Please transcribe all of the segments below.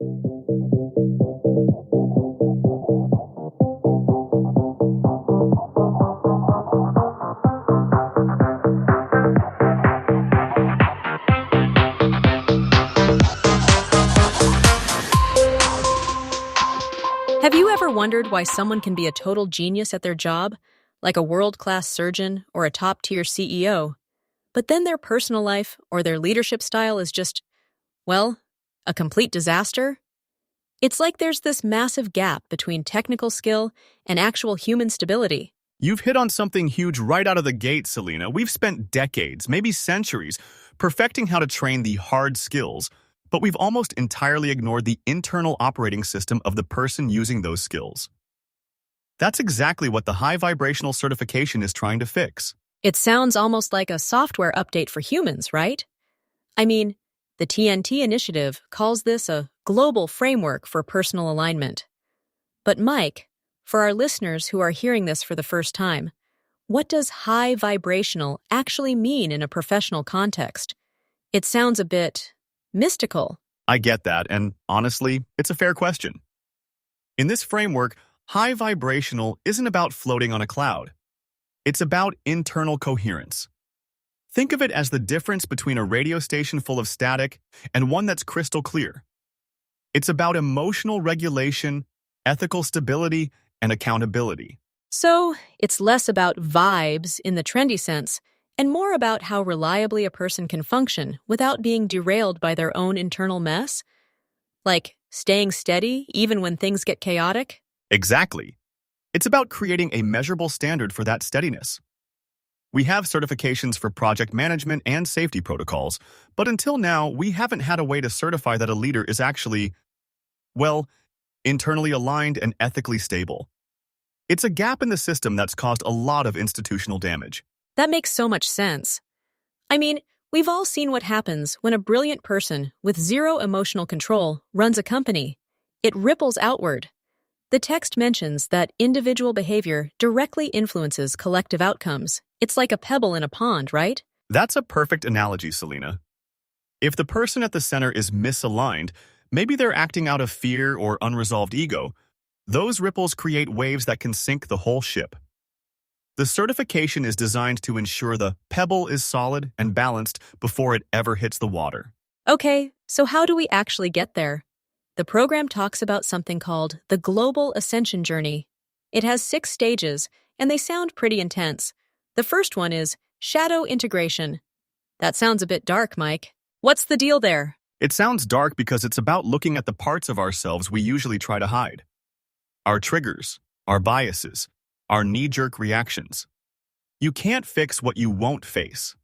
Have you ever wondered why someone can be a total genius at their job, like a world-class surgeon or a top-tier CEO, but then their personal life or their leadership style is just, well, a complete disaster? It's like there's this massive gap between technical skill and actual human stability. You've hit on something huge right out of the gate, Selena. We've spent decades, maybe centuries, perfecting how to train the hard skills, but we've almost entirely ignored the internal operating system of the person using those skills. That's exactly what the High Vibrational Certification is trying to fix. It sounds almost like a software update for humans, right? I mean, the TNT initiative calls this a global framework for personal alignment. But Mike, for our listeners who are hearing this for the first time, what does high vibrational actually mean in a professional context? It sounds a bit mystical. I get that, and honestly, it's a fair question. In this framework, high vibrational isn't about floating on a cloud. It's about internal coherence. Think of it as the difference between a radio station full of static and one that's crystal clear. It's about emotional regulation, ethical stability, and accountability. So, it's less about vibes in the trendy sense, and more about how reliably a person can function without being derailed by their own internal mess? Like staying steady even when things get chaotic? Exactly. It's about creating a measurable standard for that steadiness. We have certifications for project management and safety protocols, but until now, we haven't had a way to certify that a leader is actually, well, internally aligned and ethically stable. It's a gap in the system that's caused a lot of institutional damage. That makes so much sense. I mean, we've all seen what happens when a brilliant person with zero emotional control runs a company. It ripples outward. The text mentions that individual behavior directly influences collective outcomes. It's like a pebble in a pond, right? That's a perfect analogy, Selena. If the person at the center is misaligned, maybe they're acting out of fear or unresolved ego, those ripples create waves that can sink the whole ship. The certification is designed to ensure the pebble is solid and balanced before it ever hits the water. Okay, so how do we actually get there? The program talks about something called the Global Ascension Journey. It has 6 stages, and they sound pretty intense. The first one is shadow integration. That sounds a bit dark, Mike. What's the deal there? It sounds dark because it's about looking at the parts of ourselves we usually try to hide. Our triggers, our biases, our knee-jerk reactions. You can't fix what you won't face.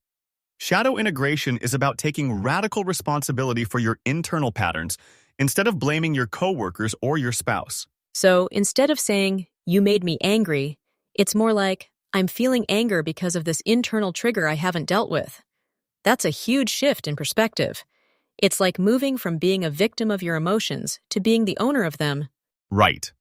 Shadow integration is about taking radical responsibility for your internal patterns instead of blaming your coworkers or your spouse. So instead of saying, "You made me angry," it's more like, "I'm feeling anger because of this internal trigger I haven't dealt with." That's a huge shift in perspective. It's like moving from being a victim of your emotions to being the owner of them. Right.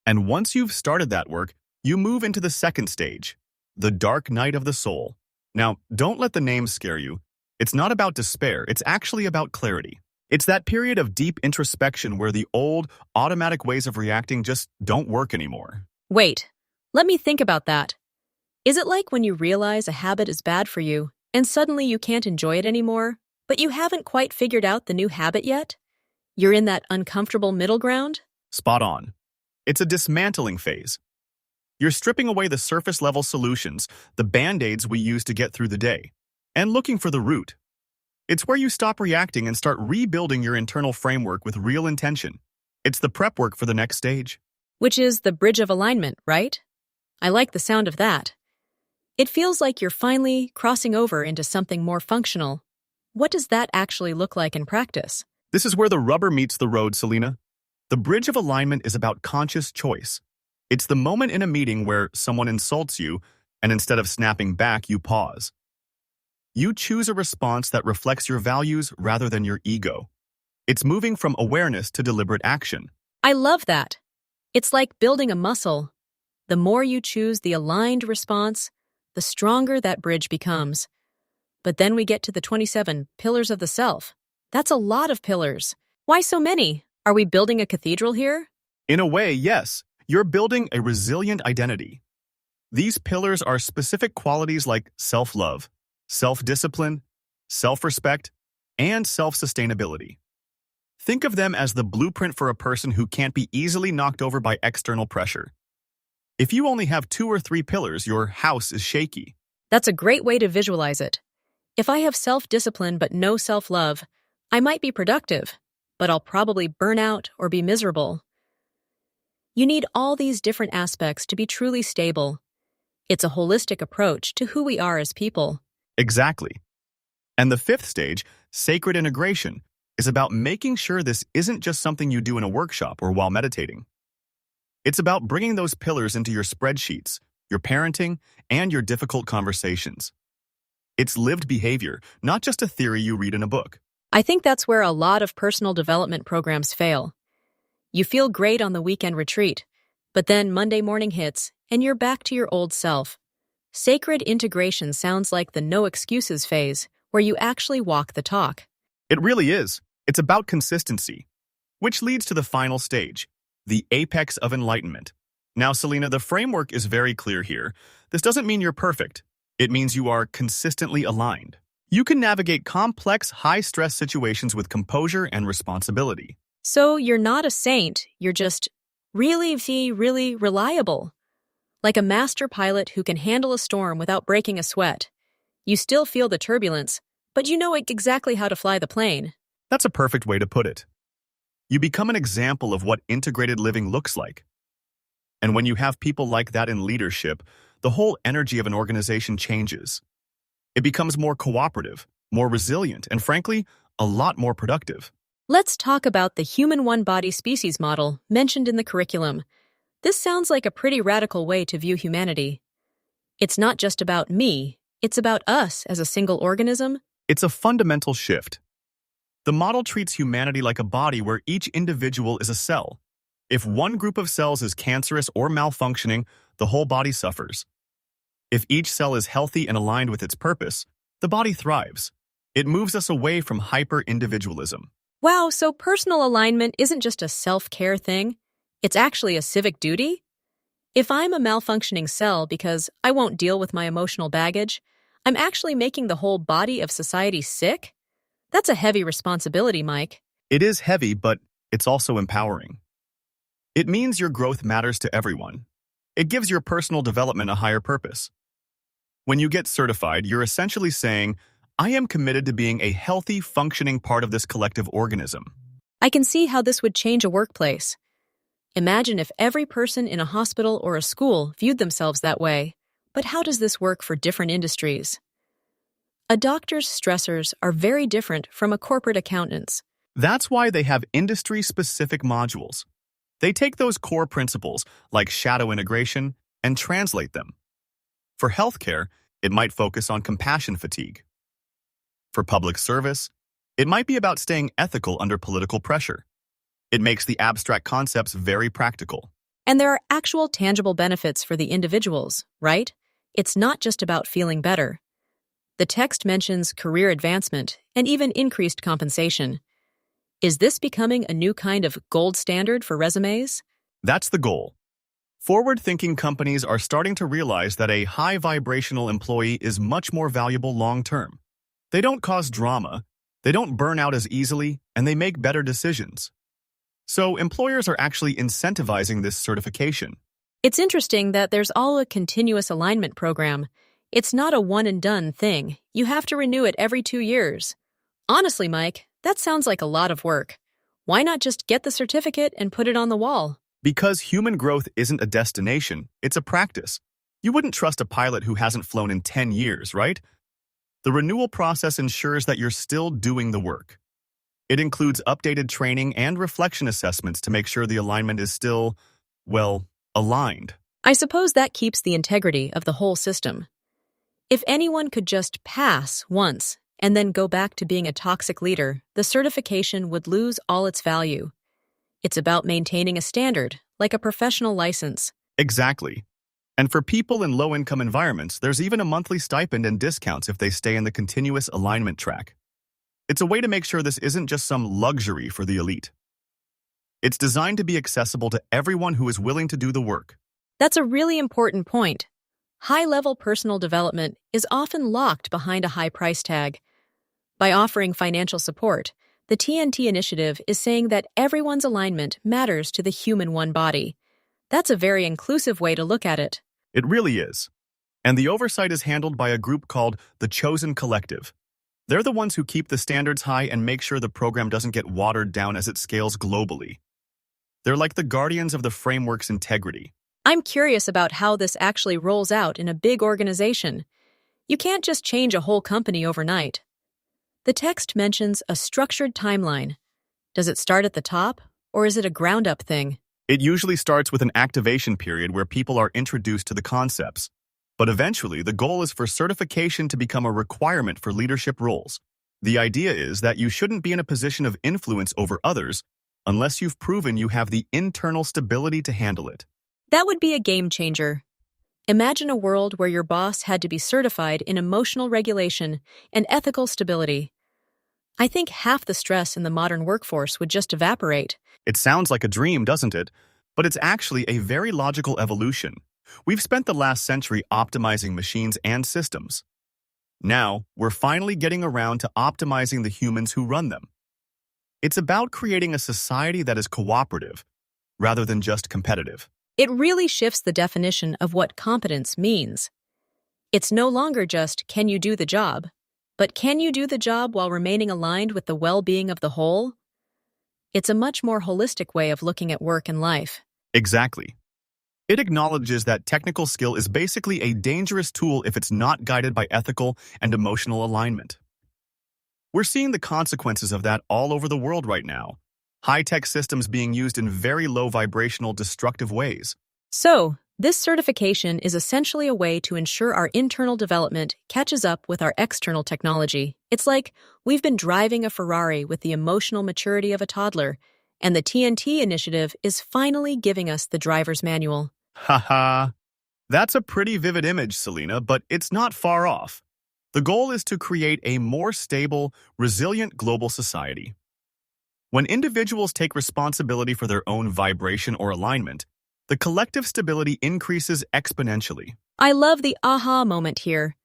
And once you've started that work, you move into the second stage, the dark night of the soul. Now, don't let the name scare you. It's not about despair, it's actually about clarity. It's that period of deep introspection where the old, automatic ways of reacting just don't work anymore. Wait, let me think about that. Is it like when you realize a habit is bad for you, and suddenly you can't enjoy it anymore, but you haven't quite figured out the new habit yet? You're in that uncomfortable middle ground? Spot on. It's a dismantling phase. You're stripping away the surface-level solutions, the band-aids we use to get through the day, and looking for the root. It's where you stop reacting and start rebuilding your internal framework with real intention. It's the prep work for the next stage. Which is the bridge of alignment, right? I like the sound of that. It feels like you're finally crossing over into something more functional. What does that actually look like in practice? This is where the rubber meets the road, Selena. The bridge of alignment is about conscious choice. It's the moment in a meeting where someone insults you, and instead of snapping back, you pause. You choose a response that reflects your values rather than your ego. It's moving from awareness to deliberate action. I love that. It's like building a muscle. The more you choose the aligned response, the stronger that bridge becomes. But then we get to the 27 pillars of the self. That's a lot of pillars. Why so many? Are we building a cathedral here? In a way, yes, you're building a resilient identity. These pillars are specific qualities like self-love, self-discipline, self-respect, and self-sustainability. Think of them as the blueprint for a person who can't be easily knocked over by external pressure. If you only have 2 or 3 pillars, your house is shaky. That's a great way to visualize it. If I have self-discipline but no self-love, I might be productive, but I'll probably burn out or be miserable. You need all these different aspects to be truly stable. It's a holistic approach to who we are as people. Exactly. And the 5th stage, sacred integration, is about making sure this isn't just something you do in a workshop or while meditating. It's about bringing those pillars into your spreadsheets, your parenting, and your difficult conversations. It's lived behavior, not just a theory you read in a book. I think that's where a lot of personal development programs fail. You feel great on the weekend retreat, but then Monday morning hits and you're back to your old self. Sacred integration sounds like the no excuses phase, where you actually walk the talk. It really is. It's about consistency, which leads to the final stage, the apex of enlightenment. Now, Selena, the framework is very clear here. This doesn't mean you're perfect. It means you are consistently aligned. You can navigate complex, high-stress situations with composure and responsibility. So you're not a saint, you're just really reliable. Like a master pilot who can handle a storm without breaking a sweat. You still feel the turbulence, but you know exactly how to fly the plane. That's a perfect way to put it. You become an example of what integrated living looks like. And when you have people like that in leadership, the whole energy of an organization changes. It becomes more cooperative, more resilient, and frankly, a lot more productive. Let's talk about the human one-body species model mentioned in the curriculum. This sounds like a pretty radical way to view humanity. It's not just about me, it's about us as a single organism. It's a fundamental shift. The model treats humanity like a body where each individual is a cell. If one group of cells is cancerous or malfunctioning, the whole body suffers. If each cell is healthy and aligned with its purpose, the body thrives. It moves us away from hyper-individualism. Wow, so personal alignment isn't just a self-care thing. It's actually a civic duty? If I'm a malfunctioning cell because I won't deal with my emotional baggage, I'm actually making the whole body of society sick? That's a heavy responsibility, Mike. It is heavy, but it's also empowering. It means your growth matters to everyone. It gives your personal development a higher purpose. When you get certified, you're essentially saying, I am committed to being a healthy, functioning part of this collective organism. I can see how this would change a workplace. Imagine if every person in a hospital or a school viewed themselves that way. But how does this work for different industries? A doctor's stressors are very different from a corporate accountant's. That's why they have industry-specific modules. They take those core principles, like shadow integration, and translate them. For healthcare, it might focus on compassion fatigue. For public service, it might be about staying ethical under political pressure. It makes the abstract concepts very practical. And there are actual tangible benefits for the individuals, right? It's not just about feeling better. The text mentions career advancement and even increased compensation. Is this becoming a new kind of gold standard for resumes? That's the goal. Forward-thinking companies are starting to realize that a high-vibrational employee is much more valuable long-term. They don't cause drama, they don't burn out as easily, and they make better decisions. So employers are actually incentivizing this certification. It's interesting that there's all a continuous alignment program. It's not a one-and-done thing. You have to renew it every 2 years. Honestly, Mike, that sounds like a lot of work. Why not just get the certificate and put it on the wall? Because human growth isn't a destination, it's a practice. You wouldn't trust a pilot who hasn't flown in 10 years, right? The renewal process ensures that you're still doing the work. It includes updated training and reflection assessments to make sure the alignment is still, well, aligned. I suppose that keeps the integrity of the whole system. If anyone could just pass once and then go back to being a toxic leader, the certification would lose all its value. It's about maintaining a standard, like a professional license. Exactly. And for people in low-income environments, there's even a monthly stipend and discounts if they stay in the continuous alignment track. It's a way to make sure this isn't just some luxury for the elite. It's designed to be accessible to everyone who is willing to do the work. That's a really important point. High-level personal development is often locked behind a high price tag. By offering financial support, the TNT initiative is saying that everyone's alignment matters to the human one body. That's a very inclusive way to look at it. It really is. And the oversight is handled by a group called the Chosen Collective. They're the ones who keep the standards high and make sure the program doesn't get watered down as it scales globally. They're like the guardians of the framework's integrity. I'm curious about how this actually rolls out in a big organization. You can't just change a whole company overnight. The text mentions a structured timeline. Does it start at the top, or is it a ground-up thing? It usually starts with an activation period where people are introduced to the concepts. But eventually, the goal is for certification to become a requirement for leadership roles. The idea is that you shouldn't be in a position of influence over others unless you've proven you have the internal stability to handle it. That would be a game changer. Imagine a world where your boss had to be certified in emotional regulation and ethical stability. I think half the stress in the modern workforce would just evaporate. It sounds like a dream, doesn't it? But it's actually a very logical evolution. We've spent the last century optimizing machines and systems. Now, we're finally getting around to optimizing the humans who run them. It's about creating a society that is cooperative, rather than just competitive. It really shifts the definition of what competence means. It's no longer just, can you do the job? But can you do the job while remaining aligned with the well-being of the whole? It's a much more holistic way of looking at work and life. Exactly. It acknowledges that technical skill is basically a dangerous tool if it's not guided by ethical and emotional alignment. We're seeing the consequences of that all over the world right now. High-tech systems being used in very low vibrational, destructive ways. So, this certification is essentially a way to ensure our internal development catches up with our external technology. It's like we've been driving a Ferrari with the emotional maturity of a toddler, and the TNT initiative is finally giving us the driver's manual. Haha. That's a pretty vivid image, Selena, but it's not far off. The goal is to create a more stable, resilient global society. When individuals take responsibility for their own vibration or alignment, the collective stability increases exponentially. I love the aha moment here.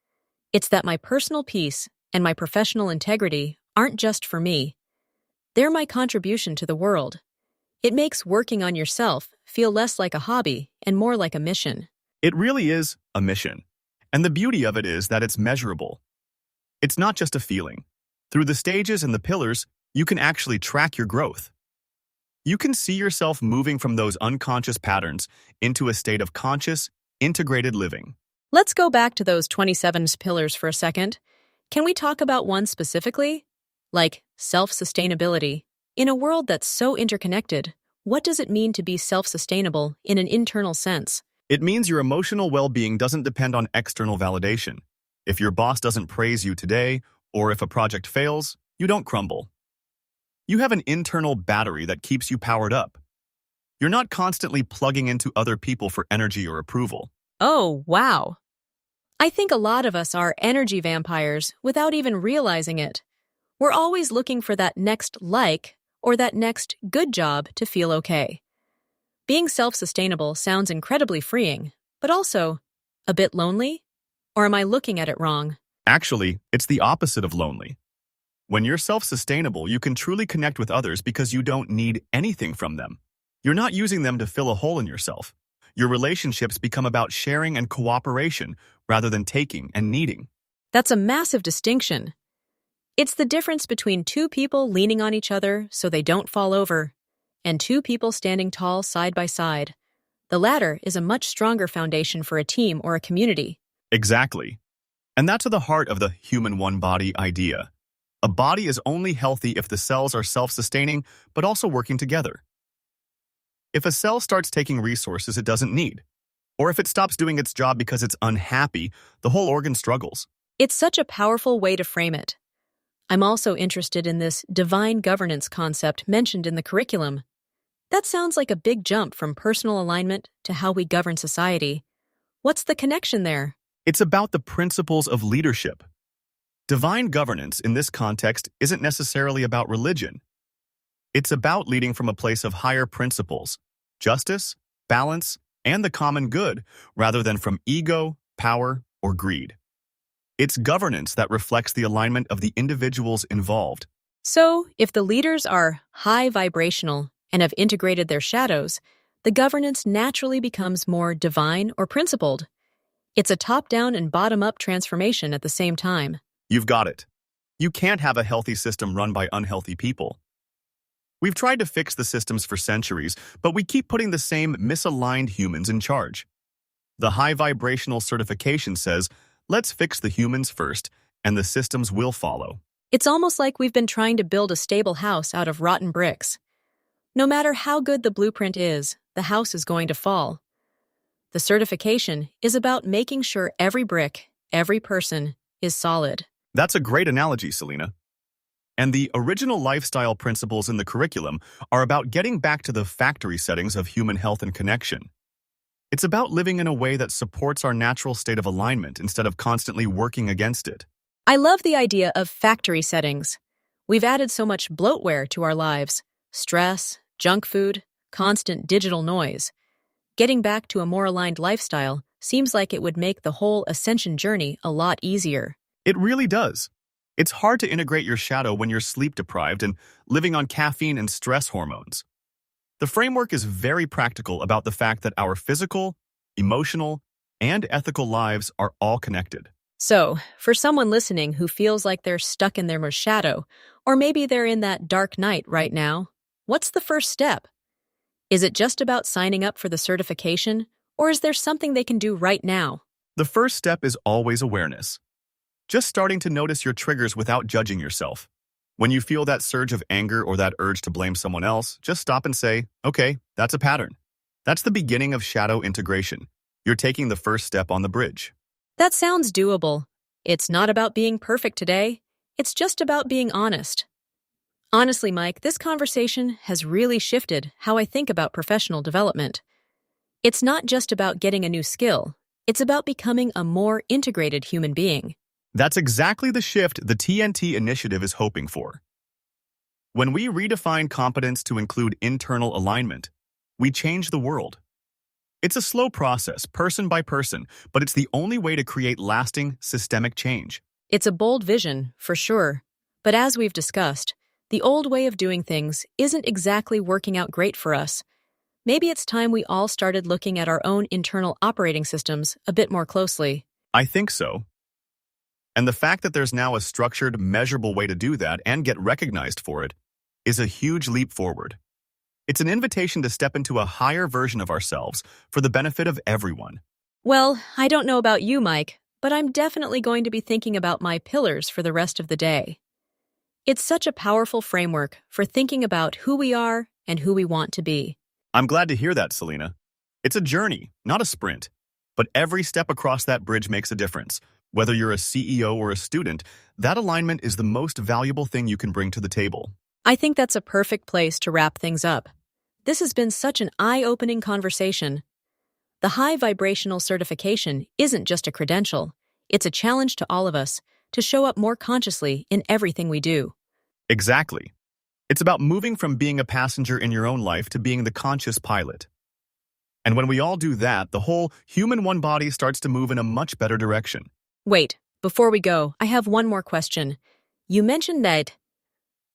It's that my personal peace and my professional integrity aren't just for me. They're my contribution to the world. It makes working on yourself feel less like a hobby and more like a mission. It really is a mission. And the beauty of it is that it's measurable. It's not just a feeling. Through the stages and the pillars, you can actually track your growth. You can see yourself moving from those unconscious patterns into a state of conscious, integrated living. Let's go back to those 27 pillars for a second. Can we talk about one specifically? Like self-sustainability. In a world that's so interconnected, what does it mean to be self-sustainable in an internal sense? It means your emotional well-being doesn't depend on external validation. If your boss doesn't praise you today, or if a project fails, you don't crumble. You have an internal battery that keeps you powered up. You're not constantly plugging into other people for energy or approval. Oh, wow. I think a lot of us are energy vampires without even realizing it. We're always looking for that next like or that next good job to feel okay. Being self-sustainable sounds incredibly freeing, but also a bit lonely? Or am I looking at it wrong? Actually, it's the opposite of lonely. When you're self-sustainable, you can truly connect with others because you don't need anything from them. You're not using them to fill a hole in yourself. Your relationships become about sharing and cooperation rather than taking and needing. That's a massive distinction. It's the difference between two people leaning on each other so they don't fall over, and two people standing tall side by side. The latter is a much stronger foundation for a team or a community. Exactly. And that's at the heart of the human one-body idea. A body is only healthy if the cells are self-sustaining, but also working together. If a cell starts taking resources it doesn't need, or if it stops doing its job because it's unhappy, the whole organ struggles. It's such a powerful way to frame it. I'm also interested in this divine governance concept mentioned in the curriculum. That sounds like a big jump from personal alignment to how we govern society. What's the connection there? It's about the principles of leadership. Divine governance in this context isn't necessarily about religion. It's about leading from a place of higher principles, justice, balance, and the common good, rather than from ego, power, or greed. It's governance that reflects the alignment of the individuals involved. So, if the leaders are high vibrational and have integrated their shadows, the governance naturally becomes more divine or principled. It's a top-down and bottom-up transformation at the same time. You've got it. You can't have a healthy system run by unhealthy people. We've tried to fix the systems for centuries, but we keep putting the same misaligned humans in charge. The High Vibrational Certification says, let's fix the humans first, and the systems will follow. It's almost like we've been trying to build a stable house out of rotten bricks. No matter how good the blueprint is, the house is going to fall. The certification is about making sure every brick, every person, is solid. That's a great analogy, Selena. And the original lifestyle principles in the curriculum are about getting back to the factory settings of human health and connection. It's about living in a way that supports our natural state of alignment instead of constantly working against it. I love the idea of factory settings. We've added so much bloatware to our lives: stress, junk food, constant digital noise. Getting back to a more aligned lifestyle seems like it would make the whole ascension journey a lot easier. It really does. It's hard to integrate your shadow when you're sleep-deprived and living on caffeine and stress hormones. The framework is very practical about the fact that our physical, emotional, and ethical lives are all connected. So, for someone listening who feels like they're stuck in their shadow, or maybe they're in that dark night right now, what's the first step? Is it just about signing up for the certification, or is there something they can do right now? The first step is always awareness. Just starting to notice your triggers without judging yourself. When you feel that surge of anger or that urge to blame someone else, just stop and say, okay, that's a pattern. That's the beginning of shadow integration. You're taking the first step on the bridge. That sounds doable. It's not about being perfect today. It's just about being honest. Honestly, Mike, this conversation has really shifted how I think about professional development. It's not just about getting a new skill. It's about becoming a more integrated human being. That's exactly the shift the TNT initiative is hoping for. When we redefine competence to include internal alignment, we change the world. It's a slow process, person by person, but it's the only way to create lasting, systemic change. It's a bold vision, for sure. But as we've discussed, the old way of doing things isn't exactly working out great for us. Maybe it's time we all started looking at our own internal operating systems a bit more closely. I think so. And the fact that there's now a structured, measurable way to do that and get recognized for it is a huge leap forward. It's an invitation to step into a higher version of ourselves for the benefit of everyone. Well, I don't know about you, Mike, but I'm definitely going to be thinking about my pillars for the rest of the day. It's such a powerful framework for thinking about who we are and who we want to be. I'm glad to hear that, Selena. It's a journey, not a sprint. But every step across that bridge makes a difference. Whether you're a CEO or a student, that alignment is the most valuable thing you can bring to the table. I think that's a perfect place to wrap things up. This has been such an eye-opening conversation. The High Vibrational Certification isn't just a credential. It's a challenge to all of us to show up more consciously in everything we do. Exactly. It's about moving from being a passenger in your own life to being the conscious pilot. And when we all do that, the whole human one body starts to move in a much better direction. Wait, before we go, I have one more question. You mentioned that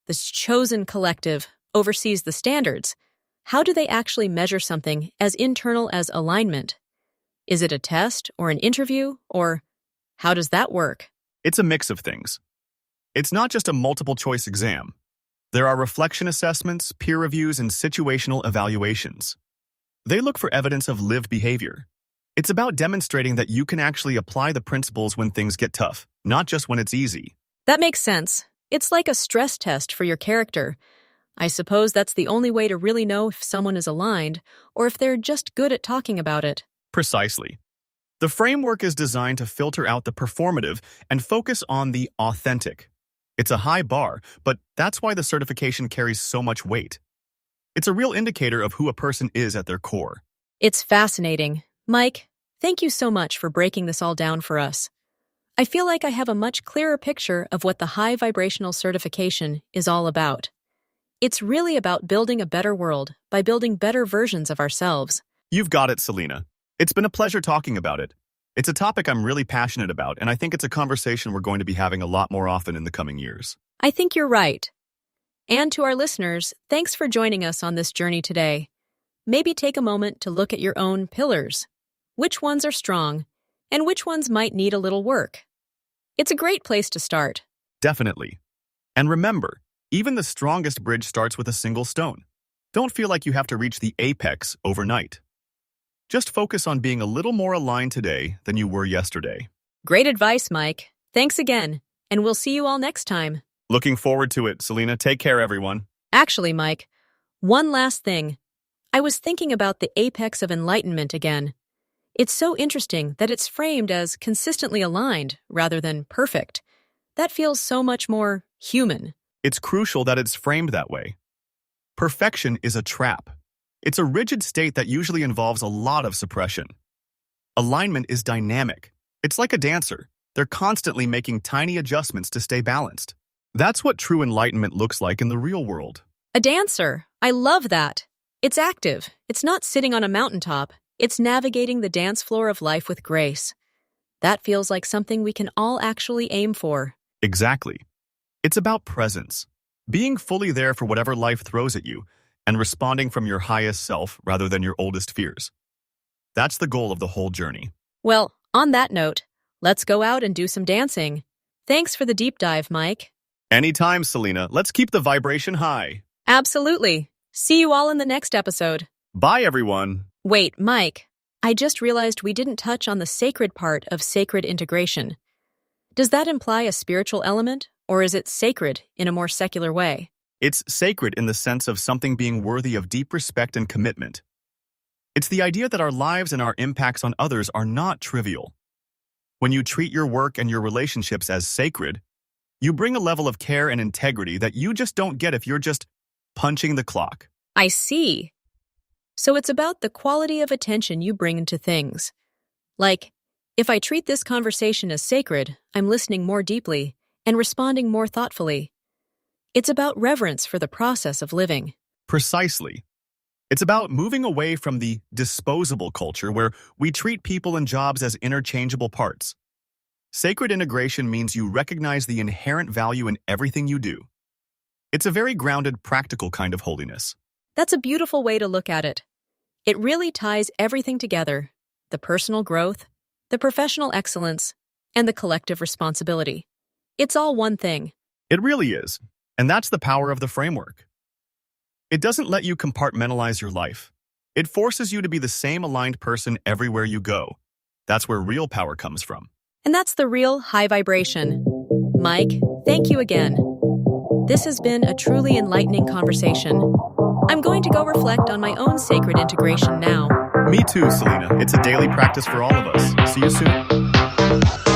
this chosen collective oversees the standards. How do they actually measure something as internal as alignment? Is it a test or an interview, or how does that work? It's a mix of things. It's not just a multiple-choice exam. There are reflection assessments, peer reviews, and situational evaluations. They look for evidence of lived behavior. It's about demonstrating that you can actually apply the principles when things get tough, not just when it's easy. That makes sense. It's like a stress test for your character. I suppose that's the only way to really know if someone is aligned or if they're just good at talking about it. Precisely. The framework is designed to filter out the performative and focus on the authentic. It's a high bar, but that's why the certification carries so much weight. It's a real indicator of who a person is at their core. It's fascinating. Mike, thank you so much for breaking this all down for us. I feel like I have a much clearer picture of what the High Vibrational Certification is all about. It's really about building a better world by building better versions of ourselves. You've got it, Selena. It's been a pleasure talking about it. It's a topic I'm really passionate about, and I think it's a conversation we're going to be having a lot more often in the coming years. I think you're right. And to our listeners, thanks for joining us on this journey today. Maybe take a moment to look at your own pillars. Which ones are strong, and which ones might need a little work? It's a great place to start. Definitely. And remember, even the strongest bridge starts with a single stone. Don't feel like you have to reach the apex overnight. Just focus on being a little more aligned today than you were yesterday. Great advice, Mike. Thanks again, and we'll see you all next time. Looking forward to it, Selena. Take care, everyone. Actually, Mike, one last thing. I was thinking about the apex of enlightenment again. It's so interesting that it's framed as consistently aligned rather than perfect. That feels so much more human. It's crucial that it's framed that way. Perfection is a trap. It's a rigid state that usually involves a lot of suppression. Alignment is dynamic. It's like a dancer. They're constantly making tiny adjustments to stay balanced. That's what true enlightenment looks like in the real world. A dancer. I love that. It's active. It's not sitting on a mountaintop. It's navigating the dance floor of life with grace. That feels like something we can all actually aim for. Exactly. It's about presence. Being fully there for whatever life throws at you, and responding from your highest self rather than your oldest fears. That's the goal of the whole journey. Well, on that note, let's go out and do some dancing. Thanks for the deep dive, Mike. Anytime, Selena. Let's keep the vibration high. Absolutely. See you all in the next episode. Bye, everyone. Wait, Mike. I just realized we didn't touch on the sacred part of sacred integration. Does that imply a spiritual element, or is it sacred in a more secular way? It's sacred in the sense of something being worthy of deep respect and commitment. It's the idea that our lives and our impacts on others are not trivial. When you treat your work and your relationships as sacred, you bring a level of care and integrity that you just don't get if you're just punching the clock. I see. So it's about the quality of attention you bring into things. Like, if I treat this conversation as sacred, I'm listening more deeply and responding more thoughtfully. It's about reverence for the process of living. Precisely. It's about moving away from the disposable culture where we treat people and jobs as interchangeable parts. Sacred integration means you recognize the inherent value in everything you do. It's a very grounded, practical kind of holiness. That's a beautiful way to look at it. It really ties everything together: the personal growth, the professional excellence, and the collective responsibility. It's all one thing. It really is. And that's the power of the framework. It doesn't let you compartmentalize your life. It forces you to be the same aligned person everywhere you go. That's where real power comes from. And that's the real high vibration. Mike, thank you again. This has been a truly enlightening conversation. I'm going to go reflect on my own sacred integration now. Me too, Selena. It's a daily practice for all of us. See you soon.